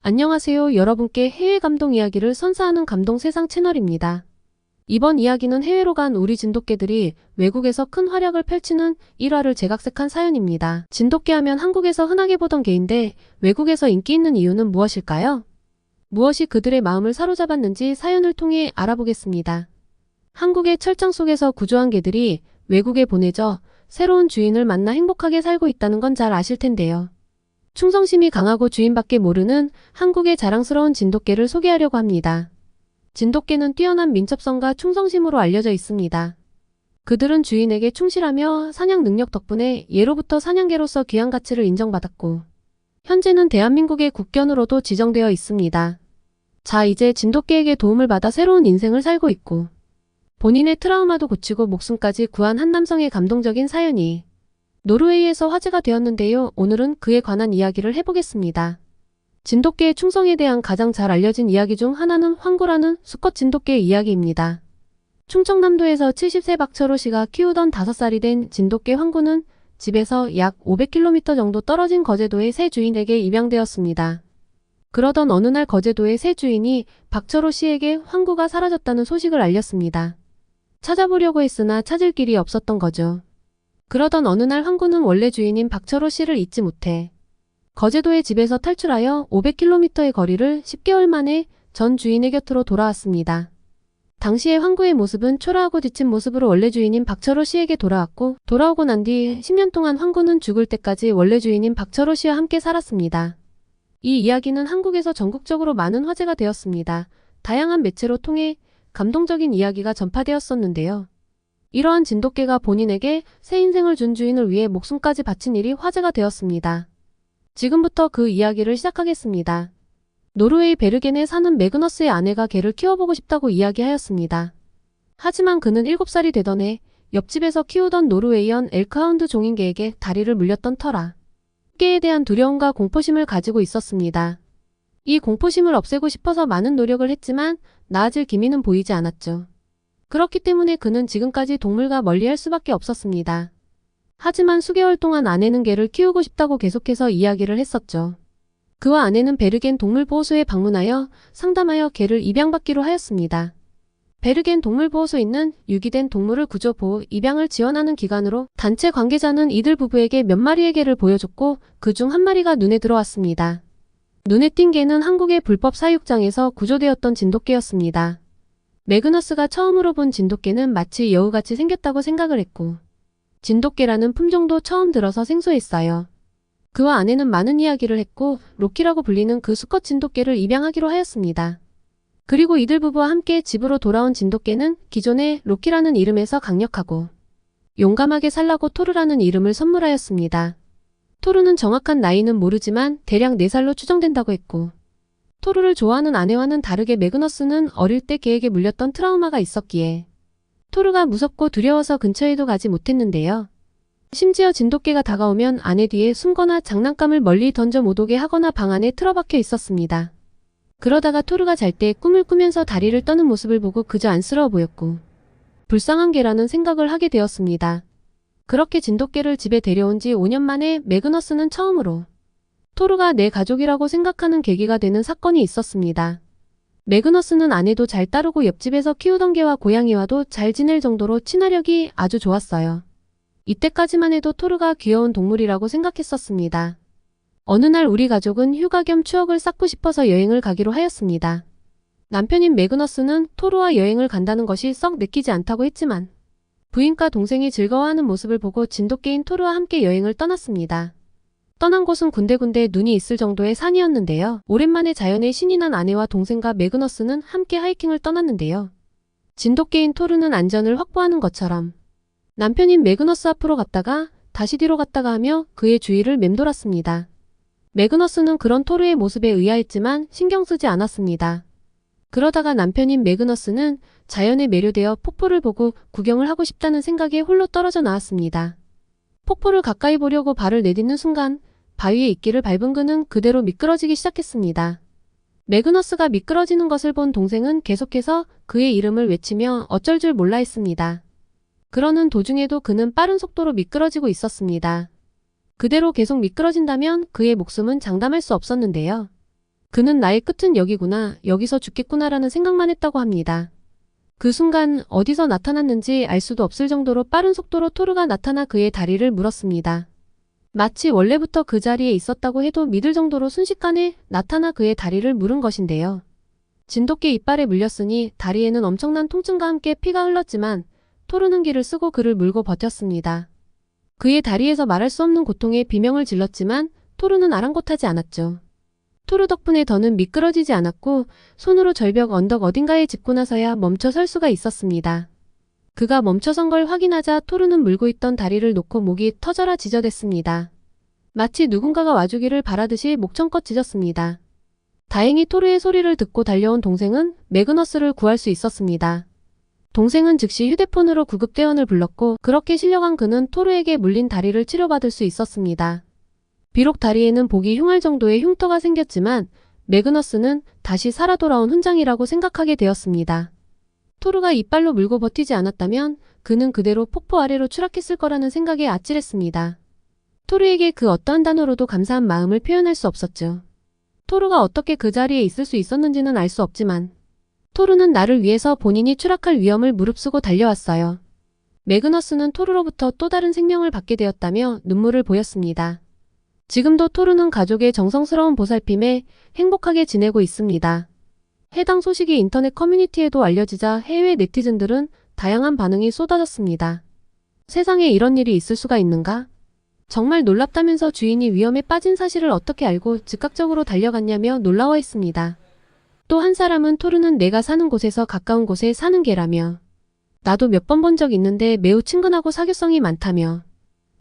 안녕하세요. 여러분께 해외 감동 이야기를 선사하는 감동 세상 채널입니다. 이번 이야기는 해외로 간 우리 진돗개들이 외국에서 큰 활약을 펼치는 일화를 재각색한 사연입니다. 진돗개 하면 한국에서 흔하게 보던 개인데 외국에서 인기 있는 이유는 무엇일까요? 무엇이 그들의 마음을 사로잡았는지 사연을 통해 알아보겠습니다. 한국의 철장 속에서 구조한 개들이 외국에 보내져 새로운 주인을 만나 행복하게 살고 있다는 건 잘 아실 텐데요. 충성심이 강하고 주인밖에 모르는 한국의 자랑스러운 진돗개를 소개하려고 합니다. 진돗개는 뛰어난 민첩성과 충성심으로 알려져 있습니다. 그들은 주인에게 충실하며 사냥 능력 덕분에 예로부터 사냥개로서 귀한 가치를 인정받았고 현재는 대한민국의 국견으로도 지정되어 있습니다. 자, 이제 진돗개에게 도움을 받아 새로운 인생을 살고 있고 본인의 트라우마도 고치고 목숨까지 구한 한 남성의 감동적인 사연이 노르웨이에서 화제가 되었는데요. 오늘은 그에 관한 이야기를 해보겠습니다. 진돗개의 충성에 대한 가장 잘 알려진 이야기 중 하나는 황구라는 수컷 진돗개의 이야기입니다. 충청남도에서 70세 박철호 씨가 키우던 5살이 된 진돗개 황구는 집에서 약 500km 정도 떨어진 거제도의 새 주인에게 입양되었습니다. 그러던 어느 날 거제도의 새 주인이 박철호 씨에게 황구가 사라졌다는 소식을 알렸습니다. 찾아보려고 했으나 찾을 길이 없었던 거죠. 그러던 어느 날 황구는 원래 주인인 박철호 씨를 잊지 못해 거제도의 집에서 탈출하여 500km의 거리를 10개월 만에 전 주인의 곁으로 돌아왔습니다. 당시의 황구의 모습은 초라하고 지친 모습으로 원래 주인인 박철호 씨에게 돌아왔고 돌아오고 난 뒤 10년 동안 황구는 죽을 때까지 원래 주인인 박철호 씨와 함께 살았습니다. 이 이야기는 한국에서 전국적으로 많은 화제가 되었습니다. 다양한 매체로 통해 감동적인 이야기가 전파되었었는데요. 이러한 진돗개가 본인에게 새 인생을 준 주인을 위해 목숨까지 바친 일이 화제가 되었습니다. 지금부터 그 이야기를 시작하겠습니다. 노르웨이 베르겐에 사는 매그너스의 아내가 개를 키워보고 싶다고 이야기하였습니다. 하지만 그는 7살이 되던 해 옆집에서 키우던 노르웨이언 엘크하운드 종인 개에게 다리를 물렸던 터라 개에 대한 두려움과 공포심을 가지고 있었습니다. 이 공포심을 없애고 싶어서 많은 노력을 했지만 나아질 기미는 보이지 않았죠. 그렇기 때문에 그는 지금까지 동물과 멀리할 수밖에 없었습니다. 하지만 수개월 동안 아내는 개를 키우고 싶다고 계속해서 이야기를 했었죠. 그와 아내는 베르겐 동물보호소에 방문하여 상담하여 개를 입양받기로 하였습니다. 베르겐 동물보호소에는 유기된 동물을 구조, 보호, 입양을 지원하는 기관으로 단체 관계자는 이들 부부에게 몇 마리의 개를 보여줬고 그중 한 마리가 눈에 들어왔습니다. 눈에 띈 개는 한국의 불법 사육장에서 구조되었던 진돗개였습니다. 매그너스가 처음으로 본 진돗개는 마치 여우같이 생겼다고 생각을 했고 진돗개라는 품종도 처음 들어서 생소했어요. 그와 아내는 많은 이야기를 했고 로키라고 불리는 그 수컷 진돗개를 입양하기로 하였습니다. 그리고 이들 부부와 함께 집으로 돌아온 진돗개는 기존의 로키라는 이름에서 강력하고 용감하게 살라고 토르라는 이름을 선물하였습니다. 토르는 정확한 나이는 모르지만 대략 4살로 추정된다고 했고 토르를 좋아하는 아내와는 다르게 매그너스는 어릴 때 개에게 물렸던 트라우마가 있었기에 토르가 무섭고 두려워서 근처에도 가지 못했는데요. 심지어 진돗개가 다가오면 아내 뒤에 숨거나 장난감을 멀리 던져 못 오게 하거나 방 안에 틀어박혀 있었습니다. 그러다가 토르가 잘 때 꿈을 꾸면서 다리를 떠는 모습을 보고 그저 안쓰러워 보였고 불쌍한 개라는 생각을 하게 되었습니다. 그렇게 진돗개를 집에 데려온 지 5년 만에 매그너스는 처음으로 토르가 내 가족이라고 생각하는 계기가 되는 사건이 있었습니다. 매그너스는 아내도 잘 따르고 옆집에서 키우던 개와 고양이와도 잘 지낼 정도로 친화력이 아주 좋았어요. 이때까지만 해도 토르가 귀여운 동물이라고 생각했었습니다. 어느 날 우리 가족은 휴가 겸 추억을 쌓고 싶어서 여행을 가기로 하였습니다. 남편인 매그너스는 토르와 여행을 간다는 것이 썩 내키지 않다고 했지만 부인과 동생이 즐거워하는 모습을 보고 진돗개인 토르와 함께 여행을 떠났습니다. 떠난 곳은 군데군데 눈이 있을 정도의 산이었는데요. 오랜만에 자연의 신이 난 아내와 동생과 매그너스는 함께 하이킹을 떠났는데요. 진돗개인 토르는 안전을 확보하는 것처럼 남편인 매그너스 앞으로 갔다가 다시 뒤로 갔다가 하며 그의 주위를 맴돌았습니다. 매그너스는 그런 토르의 모습에 의아했지만 신경 쓰지 않았습니다. 그러다가 남편인 매그너스는 자연에 매료되어 폭포를 보고 구경을 하고 싶다는 생각에 홀로 떨어져 나왔습니다. 폭포를 가까이 보려고 발을 내딛는 순간 바위에 이끼를 밟은 그는 그대로 미끄러지기 시작했습니다. 매그너스가 미끄러지는 것을 본 동생은 계속해서 그의 이름을 외치며 어쩔 줄 몰라 했습니다. 그러는 도중에도 그는 빠른 속도로 미끄러지고 있었습니다. 그대로 계속 미끄러진다면 그의 목숨은 장담할 수 없었는데요. 그는 나의 끝은 여기구나, 여기서 죽겠구나라는 생각만 했다고 합니다. 그 순간 어디서 나타났는지 알 수도 없을 정도로 빠른 속도로 토르가 나타나 그의 다리를 물었습니다. 마치 원래부터 그 자리에 있었다고 해도 믿을 정도로 순식간에 나타나 그의 다리를 물은 것인데요. 진돗개 이빨에 물렸으니 다리에는 엄청난 통증과 함께 피가 흘렀지만 토르는 기를 쓰고 그를 물고 버텼습니다. 그의 다리에서 말할 수 없는 고통에 비명을 질렀지만 토르는 아랑곳하지 않았죠. 토르 덕분에 더는 미끄러지지 않았고 손으로 절벽 언덕 어딘가에 짚고 나서야 멈춰 설 수가 있었습니다. 그가 멈춰선 걸 확인하자 토르는 물고 있던 다리를 놓고 목이 터져라 지저댔습니다. 마치 누군가가 와주기를 바라듯이 목청껏 짖었습니다. 다행히 토르의 소리를 듣고 달려온 동생은 매그너스를 구할 수 있었습니다. 동생은 즉시 휴대폰으로 구급대원을 불렀고 그렇게 실려간 그는 토르에게 물린 다리를 치료받을 수 있었습니다. 비록 다리에는 보기 흉할 정도의 흉터가 생겼지만 매그너스는 다시 살아 돌아온 훈장이라고 생각하게 되었습니다. 토르가 이빨로 물고 버티지 않았다면 그는 그대로 폭포 아래로 추락했을 거라는 생각에 아찔했습니다. 토르에게 그 어떠한 단어로도 감사한 마음을 표현할 수 없었죠. 토르가 어떻게 그 자리에 있을 수 있었는지는 알 수 없지만 토르는 나를 위해서 본인이 추락할 위험을 무릅쓰고 달려왔어요. 매그너스는 토르로부터 또 다른 생명을 받게 되었다며 눈물을 보였습니다. 지금도 토르는 가족의 정성스러운 보살핌에 행복하게 지내고 있습니다. 해당 소식이 인터넷 커뮤니티에도 알려지자 해외 네티즌들은 다양한 반응이 쏟아졌습니다. 세상에 이런 일이 있을 수가 있는가? 정말 놀랍다면서 주인이 위험에 빠진 사실을 어떻게 알고 즉각적으로 달려갔냐며 놀라워했습니다. 또 한 사람은 토르는 내가 사는 곳에서 가까운 곳에 사는 개라며 나도 몇 번 본 적 있는데 매우 친근하고 사교성이 많다며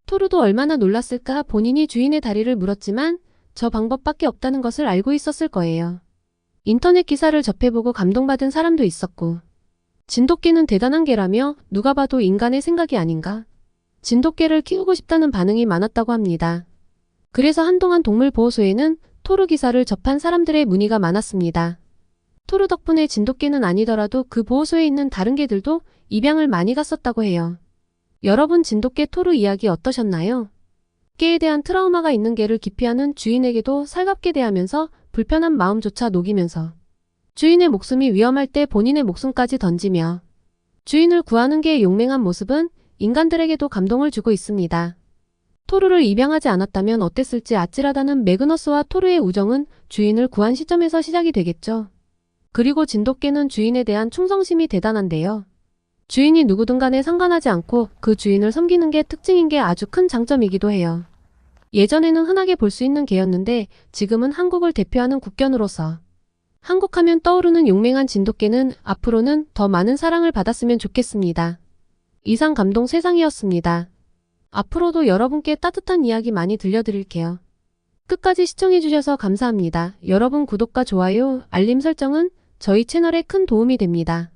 토르도 얼마나 놀랐을까. 본인이 주인의 다리를 물었지만 저 방법밖에 없다는 것을 알고 있었을 거예요. 인터넷 기사를 접해보고 감동받은 사람도 있었고 진돗개는 대단한 개라며 누가 봐도 인간의 생각이 아닌가. 진돗개를 키우고 싶다는 반응이 많았다고 합니다. 그래서 한동안 동물보호소에는 토르 기사를 접한 사람들의 문의가 많았습니다. 토르 덕분에 진돗개는 아니더라도 그 보호소에 있는 다른 개들도 입양을 많이 갔었다고 해요. 여러분 진돗개 토르 이야기 어떠셨나요? 개에 대한 트라우마가 있는 개를 기피하는 주인에게도 살갑게 대하면서 불편한 마음조차 녹이면서 주인의 목숨이 위험할 때 본인의 목숨까지 던지며 주인을 구하는 개의 용맹한 모습은 인간들에게도 감동을 주고 있습니다. 토르를 입양하지 않았다면 어땠을지 아찔하다는 매그너스와 토르의 우정은 주인을 구한 시점에서 시작이 되겠죠. 그리고 진돗개는 주인에 대한 충성심이 대단한데요. 주인이 누구든 간에 상관하지 않고 그 주인을 섬기는 게 특징인 게 아주 큰 장점이기도 해요. 예전에는 흔하게 볼 수 있는 개였는데 지금은 한국을 대표하는 국견으로서 한국하면 떠오르는 용맹한 진돗개는 앞으로는 더 많은 사랑을 받았으면 좋겠습니다. 이상 감동 세상이었습니다. 앞으로도 여러분께 따뜻한 이야기 많이 들려드릴게요. 끝까지 시청해주셔서 감사합니다. 여러분 구독과 좋아요, 알림 설정은 저희 채널에 큰 도움이 됩니다.